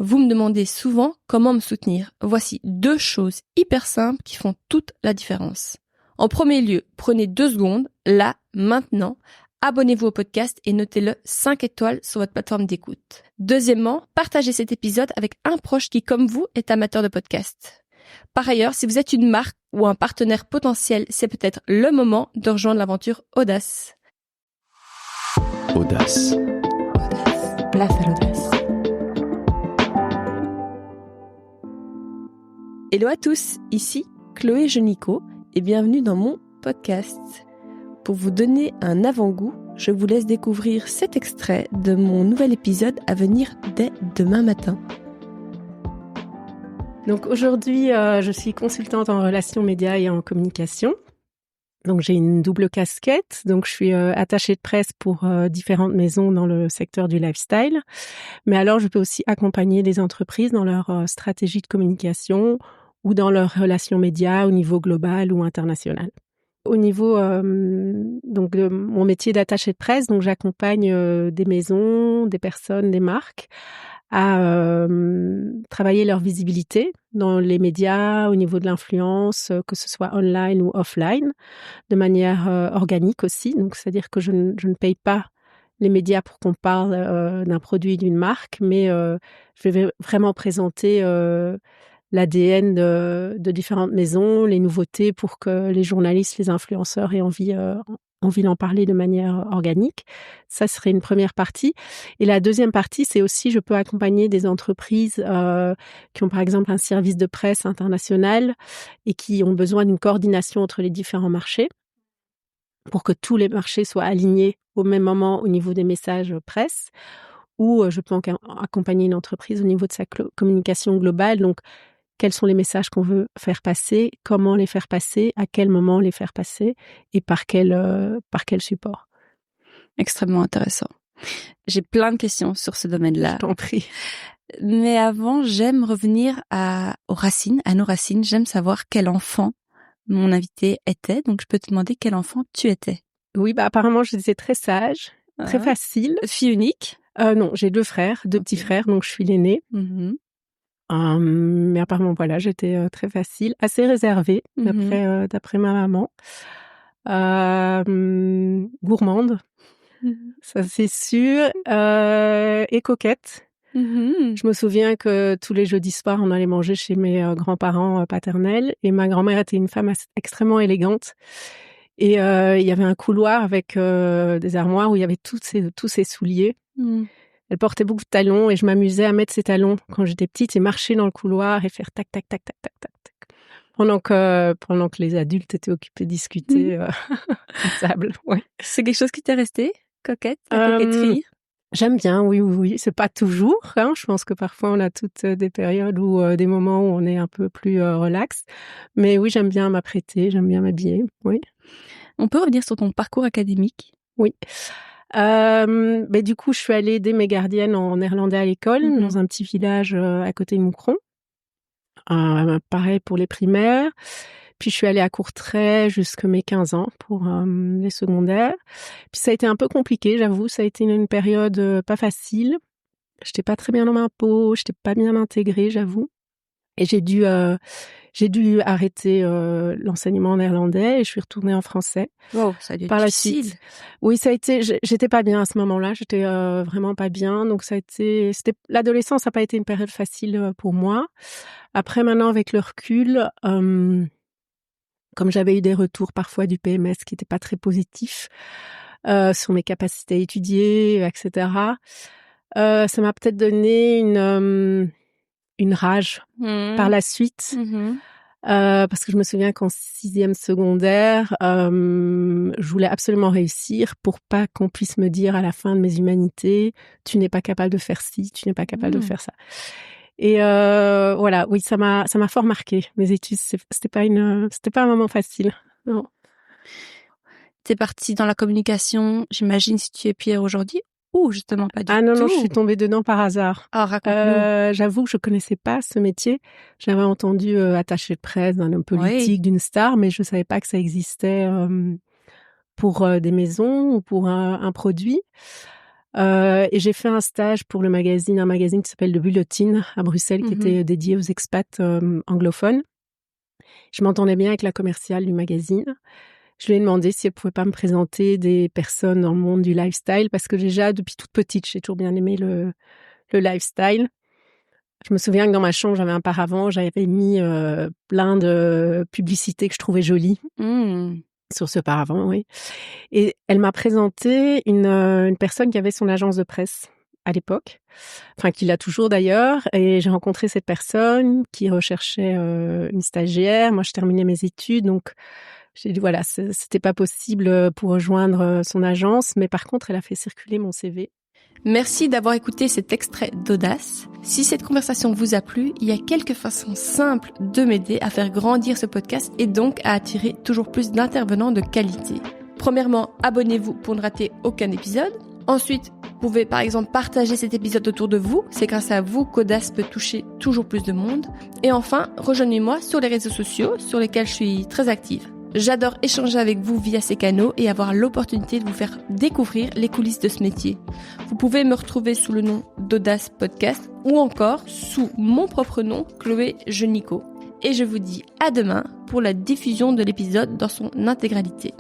Vous me demandez souvent comment me soutenir. Voici 2 choses hyper simples qui font toute la différence. En premier lieu, prenez 2 secondes, là, maintenant, abonnez-vous au podcast et notez-le 5 étoiles sur votre plateforme d'écoute. Deuxièmement, partagez cet épisode avec un proche qui, comme vous, est amateur de podcast. Par ailleurs, si vous êtes une marque ou un partenaire potentiel, c'est peut-être le moment de rejoindre l'aventure Audace. Audace. Place à l'audace. Hello à tous, ici Chloé Genico et bienvenue dans mon podcast. Pour vous donner un avant-goût, je vous laisse découvrir cet extrait de mon nouvel épisode à venir dès demain matin. Donc aujourd'hui, je suis consultante en relations médias et en communication. Donc j'ai une double casquette. Donc je suis attachée de presse pour différentes maisons dans le secteur du lifestyle. Mais alors je peux aussi accompagner des entreprises dans leur stratégie de communication ou dans leurs relations médias au niveau global ou international. Au niveau donc de mon métier d'attachée de presse, donc j'accompagne des maisons, des personnes, des marques à travailler leur visibilité dans les médias, au niveau de l'influence, que ce soit online ou offline, de manière organique aussi. Donc, c'est-à-dire que je ne paye pas les médias pour qu'on parle d'un produit, d'une marque, mais je vais vraiment présenter l'ADN de différentes maisons, les nouveautés pour que les journalistes, les influenceurs aient envie d'en parler de manière organique. Ça serait une première partie. Et la deuxième partie, c'est aussi, je peux accompagner des entreprises qui ont par exemple un service de presse international et qui ont besoin d'une coordination entre les différents marchés pour que tous les marchés soient alignés au même moment au niveau des messages presse. Ou je peux accompagner une entreprise au niveau de sa communication globale. Donc, quels sont les messages qu'on veut faire passer, comment les faire passer, à quel moment les faire passer et par quel support. Extrêmement intéressant. J'ai plein de questions sur ce domaine-là. Je t'en prie. Mais avant, j'aime revenir à nos racines. J'aime savoir quel enfant mon invité était. Donc, je peux te demander quel enfant tu étais. Oui, apparemment, je disais très sage, très facile. Fille unique? Non, j'ai 2 petits frères, donc je suis l'aînée. Mm-hmm. Mais apparemment, voilà, j'étais très facile, assez réservée, d'après ma maman. Gourmande, ça c'est sûr, et coquette. Je me souviens que tous les jeudis soirs, on allait manger chez mes grands-parents paternels, et ma grand-mère était une femme extrêmement élégante. Et il y avait un couloir avec des armoires où il y avait tous ses souliers. Elle portait beaucoup de talons et je m'amusais à mettre ses talons quand j'étais petite et marcher dans le couloir et faire tac, tac, tac, tac, tac, tac, tac. Pendant que les adultes étaient occupés de discuter à table. Ouais. C'est quelque chose qui t'est resté, coquette, la coquetterie? J'aime bien, oui. C'est pas toujours, hein. Je pense que parfois on a toutes des périodes ou des moments où on est un peu plus relax. Mais oui, j'aime bien m'apprêter, j'aime bien m'habiller, oui. On peut revenir sur ton parcours académique? Oui. Mais du coup, je suis allée aider mes gardiennes en néerlandais à l'école, dans un petit village à côté de Moucron. Pareil pour les primaires. Puis je suis allée à Courtrai jusqu'à mes 15 ans pour les secondaires. Puis ça a été un peu compliqué, j'avoue. Ça a été une période pas facile. J'étais pas très bien dans ma peau, j'étais pas bien intégrée, j'avoue. Et j'ai dû arrêter l'enseignement en néerlandais et je suis retournée en français. Wow, ça a dû être par la difficile. suite. Oui, ça a été. J'étais pas bien à ce moment-là. J'étais vraiment pas bien. Donc l'adolescence n'a pas été une période facile pour moi. Après, maintenant, avec le recul, comme j'avais eu des retours parfois du PMS qui n'étaient pas très positifs sur mes capacités à étudier, etc. Ça m'a peut-être donné une rage par la suite. Parce que je me souviens qu'en 6e secondaire, je voulais absolument réussir pour pas qu'on puisse me dire à la fin de mes humanités, tu n'es pas capable de faire ci, tu n'es pas capable de faire ça. Et voilà, oui, ça m'a fort marqué. Mes études, c'était pas un moment facile. Non. T'es partie dans la communication, j'imagine, si tu es Pierre aujourd'hui, ou justement pas du tout? Ah non, je suis tombée dedans par hasard. Ah, raconte-nous. J'avoue que je connaissais pas ce métier. J'avais entendu attaché de presse d'un homme politique, d'une star, mais je savais pas que ça existait pour des maisons ou pour un produit. Et j'ai fait un stage pour un magazine qui s'appelle Le Bulletin à Bruxelles, qui était dédié aux expats anglophones. Je m'entendais bien avec la commerciale du magazine. Je lui ai demandé si elle pouvait pas me présenter des personnes dans le monde du lifestyle, parce que déjà, depuis toute petite, j'ai toujours bien aimé le lifestyle. Je me souviens que dans ma chambre, j'avais un paravent, j'avais mis plein de publicités que je trouvais jolies sur ce paravent, oui. Et elle m'a présenté une personne qui avait son agence de presse à l'époque, enfin qui l'a toujours d'ailleurs, et j'ai rencontré cette personne qui recherchait une stagiaire. Moi, je terminais mes études, donc j'ai dit voilà, c'était pas possible pour rejoindre son agence, mais par contre, elle a fait circuler mon CV. Merci d'avoir écouté cet extrait d'Audace. Si cette conversation vous a plu, il y a quelques façons simples de m'aider à faire grandir ce podcast et donc à attirer toujours plus d'intervenants de qualité. Premièrement, abonnez-vous pour ne rater aucun épisode. Ensuite, vous pouvez par exemple partager cet épisode autour de vous. C'est grâce à vous qu'Audace peut toucher toujours plus de monde. Et enfin, rejoignez-moi sur les réseaux sociaux sur lesquels je suis très active. J'adore échanger avec vous via ces canaux et avoir l'opportunité de vous faire découvrir les coulisses de ce métier. Vous pouvez me retrouver sous le nom d'Audace Podcast ou encore sous mon propre nom, Chloé Genico. Et je vous dis à demain pour la diffusion de l'épisode dans son intégralité.